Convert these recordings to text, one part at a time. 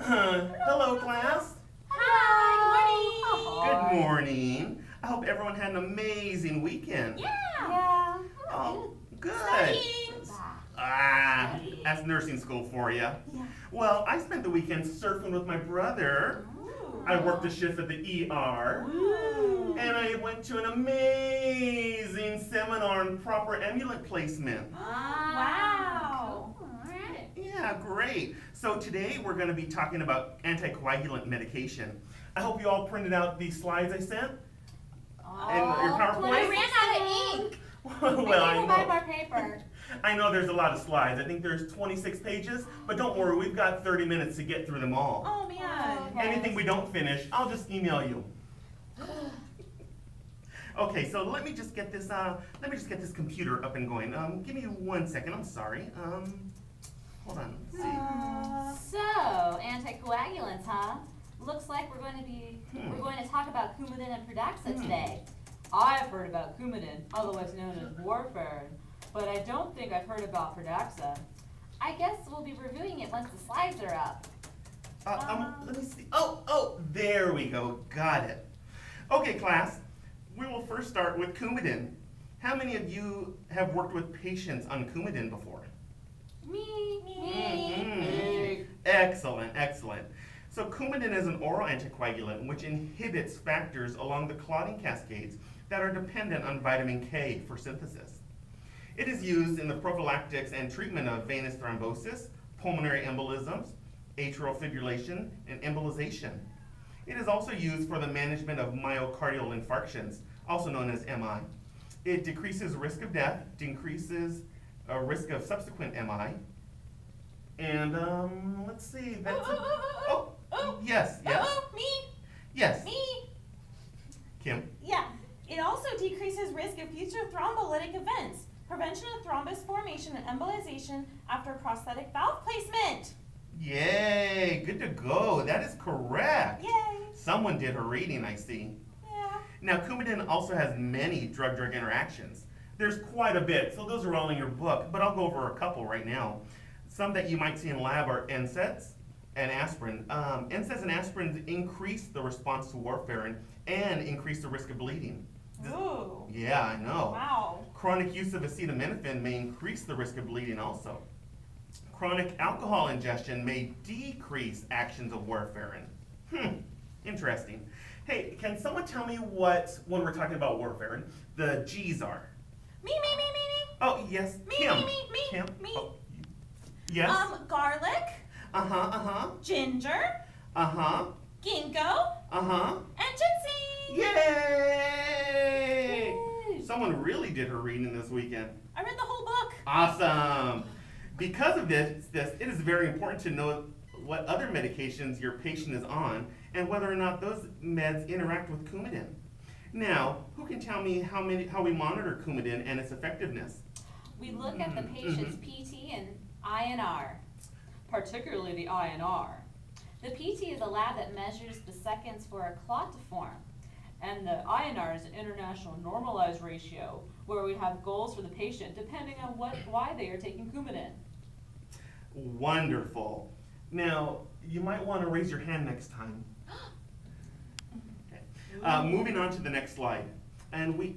Hello, class. Hi. Good morning. I hope everyone had an amazing weekend. Yeah. Oh, good. Studying. That's nursing school for you. Yeah. Well, I spent the weekend surfing with my brother. I worked a shift at the ER. Ooh. And I went to an amazing seminar on proper amulet placement. Wow. Cool. All right. Yeah, great. So today we're going to be talking about anticoagulant medication. I hope you all printed out these slides I sent. And your PowerPoint? I ran out of ink. Well, I I need to buy know. more paper. I know there's a lot of slides. I think there's 26 pages, but don't worry, we've got 30 minutes to get through them all. Oh man. Okay. Anything we don't finish, I'll just email you. Okay, so let me just get this computer up and going. Give me 1 second. I'm sorry. Hold on. Let's see. So, anticoagulants, huh? Looks like we're going to talk about Coumadin and Pradaxa today. I've heard about Coumadin, otherwise known as warfarin, but I don't think I've heard about Pradaxa. I guess we'll be reviewing it once the slides are up. Let me see. Oh, there we go. Got it. Okay, class. We will first start with Coumadin. How many of you have worked with patients on Coumadin before? Me. Excellent, excellent. So Coumadin is an oral anticoagulant which inhibits factors along the clotting cascades that are dependent on vitamin K for synthesis. It is used in the prophylactics and treatment of venous thrombosis, pulmonary embolisms, atrial fibrillation, and embolization. It is also used for the management of myocardial infarctions, also known as MI. It decreases risk of death, decreases risk of subsequent MI, and let's see, that's yes. Me. Yes. Me. Kim? Yeah. It also decreases risk of future thrombolytic events, prevention of thrombus formation and embolization after prosthetic valve placement. Yay, good to go. That is correct. Yay. Someone did her reading, I see. Yeah. Now, Coumadin also has many drug-drug interactions. There's quite a bit, so those are all in your book, but I'll go over a couple right now. Some that you might see in lab are NSAIDs and aspirin. NSAIDs and aspirin increase the response to warfarin and increase the risk of bleeding. Ooh. Yeah, I know. Wow. Chronic use of acetaminophen may increase the risk of bleeding also. Chronic alcohol ingestion may decrease actions of warfarin. Interesting. Hey, can someone tell me what, when we're talking about warfarin, the G's are? Me. Oh, yes, Kim. Kim? Me. Oh, yes? Garlic, ginger, ginkgo, and ginseng. Yay! Yay! Someone really did her reading this weekend. I read the whole book. Awesome. Because of this, it is very important to know what other medications your patient is on and whether or not those meds interact with Coumadin. Now, who can tell me how we monitor Coumadin and its effectiveness? We look at the patient's PT and INR, particularly the INR. The PT is a lab that measures the seconds for a clot to form, and the INR is an international normalized ratio where we have goals for the patient depending on why they are taking Coumadin. Wonderful. Now, you might want to raise your hand next time. Okay. Moving on to the next slide. And let me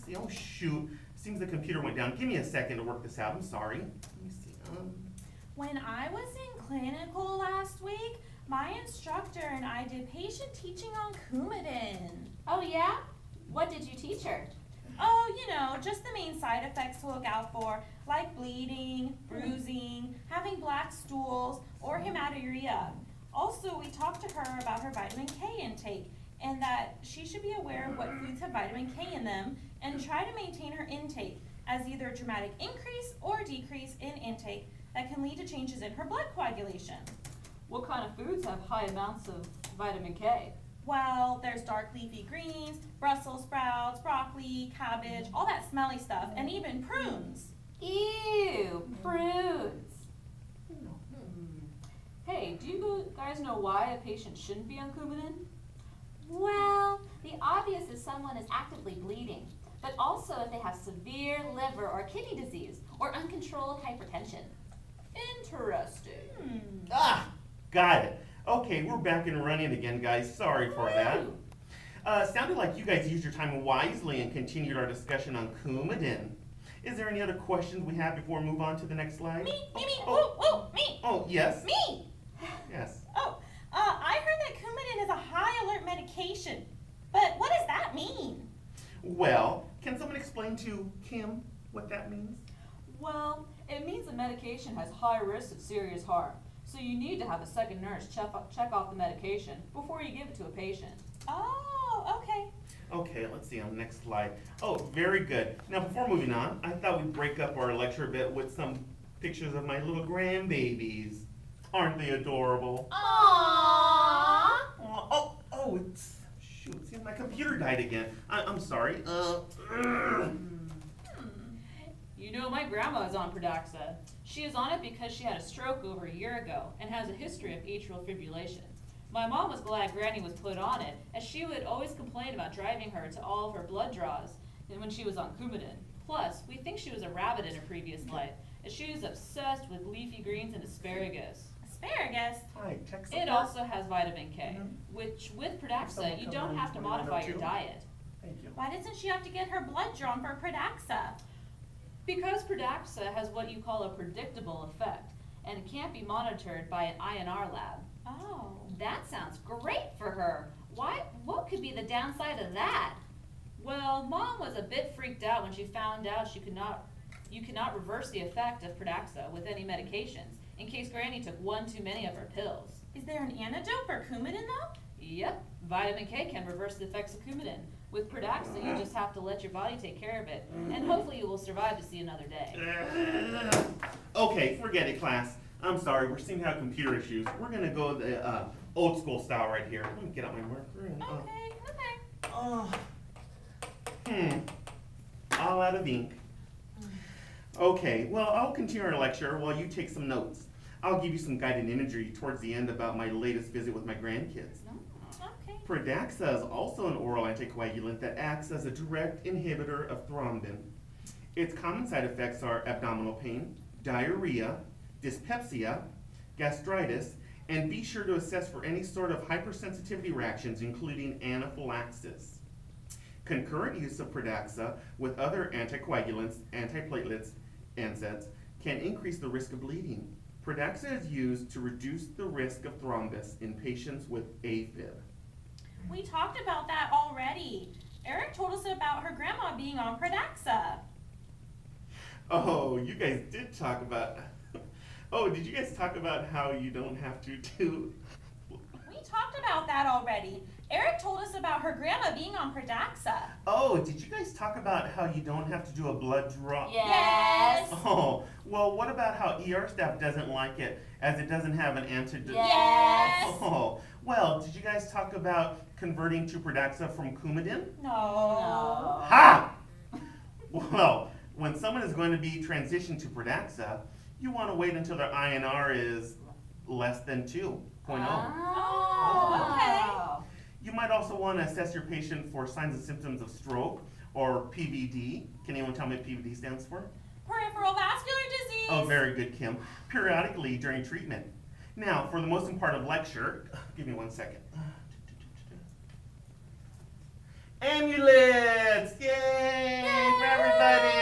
see, oh shoot. Seems the computer went down. Give me a second to work this out. I'm sorry. Let me see. When I was in clinical last week, my instructor and I did patient teaching on Coumadin. Oh yeah? What did you teach her? Oh, just the main side effects to look out for, like bleeding, bruising, having black stools, or hematuria. Also, we talked to her about her vitamin K intake and that she should be aware of what foods have vitamin K in them and try to maintain her intake, as either a dramatic increase or decrease in intake that can lead to changes in her blood coagulation. What kind of foods have high amounts of vitamin K? Well, there's dark leafy greens, Brussels sprouts, broccoli, cabbage, all that smelly stuff, and even prunes. Ew, prunes. Hey, do you guys know why a patient shouldn't be on Coumadin? Well, the obvious is someone is actively bleeding, but also if they have severe liver or kidney disease or uncontrolled hypertension. Interesting. Got it. Okay, we're back and running again, guys. Sorry for that. Sounded like you guys used your time wisely and continued our discussion on Coumadin. Is there any other questions we have before we move on to the next slide? Me. Me. Oh, yes. Me. Yes. I heard that Coumadin is a high alert medication. But what does that mean? Well, can someone explain to Kim what that means? Well, it means the medication has high risk of serious harm. So you need to have a second nurse check off the medication before you give it to a patient. Oh, okay. Okay, let's see on the next slide. Oh, very good. Now, before moving on, I thought we'd break up our lecture a bit with some pictures of my little grandbabies. Aren't they adorable? Aww. Shoot, see, my computer died again. I'm sorry. You know, my grandma is on Pradaxa. She is on it because she had a stroke over a year ago and has a history of atrial fibrillation. My mom was glad Granny was put on it, as she would always complain about driving her to all of her blood draws when she was on Coumadin. Plus, we think she was a rabbit in a previous life, as she was obsessed with leafy greens and asparagus. Asparagus? Hi, text It also has vitamin K, which with Pradaxa, Someone you come don't in have to when you modify your 902? diet. Thank you. Why doesn't she have to get her blood drawn for Pradaxa? Because Pradaxa has what you call a predictable effect, and it can't be monitored by an INR lab. Oh. That sounds great for her. What could be the downside of that? Well, Mom was a bit freaked out when she found out you cannot reverse the effect of Pradaxa with any medications, in case Granny took one too many of her pills. Is there an antidote for Coumadin though? Yep, vitamin K can reverse the effects of Coumadin. With Pradaxa, you just have to let your body take care of it, and hopefully you will survive to see another day. Okay, forget it, class. I'm sorry, we're seeing to have computer issues. We're gonna go the old school style right here. Let me get out my marker. And, all out of ink. Okay, well, I'll continue our lecture while you take some notes. I'll give you some guided imagery towards the end about my latest visit with my grandkids. Okay. Pradaxa is also an oral anticoagulant that acts as a direct inhibitor of thrombin. Its common side effects are abdominal pain, diarrhea, dyspepsia, gastritis, and be sure to assess for any sort of hypersensitivity reactions, including anaphylaxis. Concurrent use of Pradaxa with other anticoagulants, antiplatelets, NSAIDs can increase the risk of bleeding. Pradaxa is used to reduce the risk of thrombus in patients with AFib. We talked about that already. Eric told us about her grandma being on Pradaxa. Oh, you guys did talk about... Oh, did you guys talk about how you don't have to do... We talked about that already. Eric told us about her grandma being on Pradaxa. Oh, did you guys talk about how you don't have to do a blood draw? Yes. Oh, well, what about how ER staff doesn't like it, as it doesn't have an antidote? Yes. Oh, well, did you guys talk about converting to Pradaxa from Coumadin? No. Ha! Well, when someone is going to be transitioned to Pradaxa, you want to wait until their INR is less than 2.0. Oh, okay. You might also want to assess your patient for signs and symptoms of stroke or PVD. Can anyone tell me what PVD stands for? Peripheral vascular disease. Oh, very good, Kim. Periodically during treatment. Now, for the most important part of lecture, give me 1 second. Amulets! Yay! For everybody!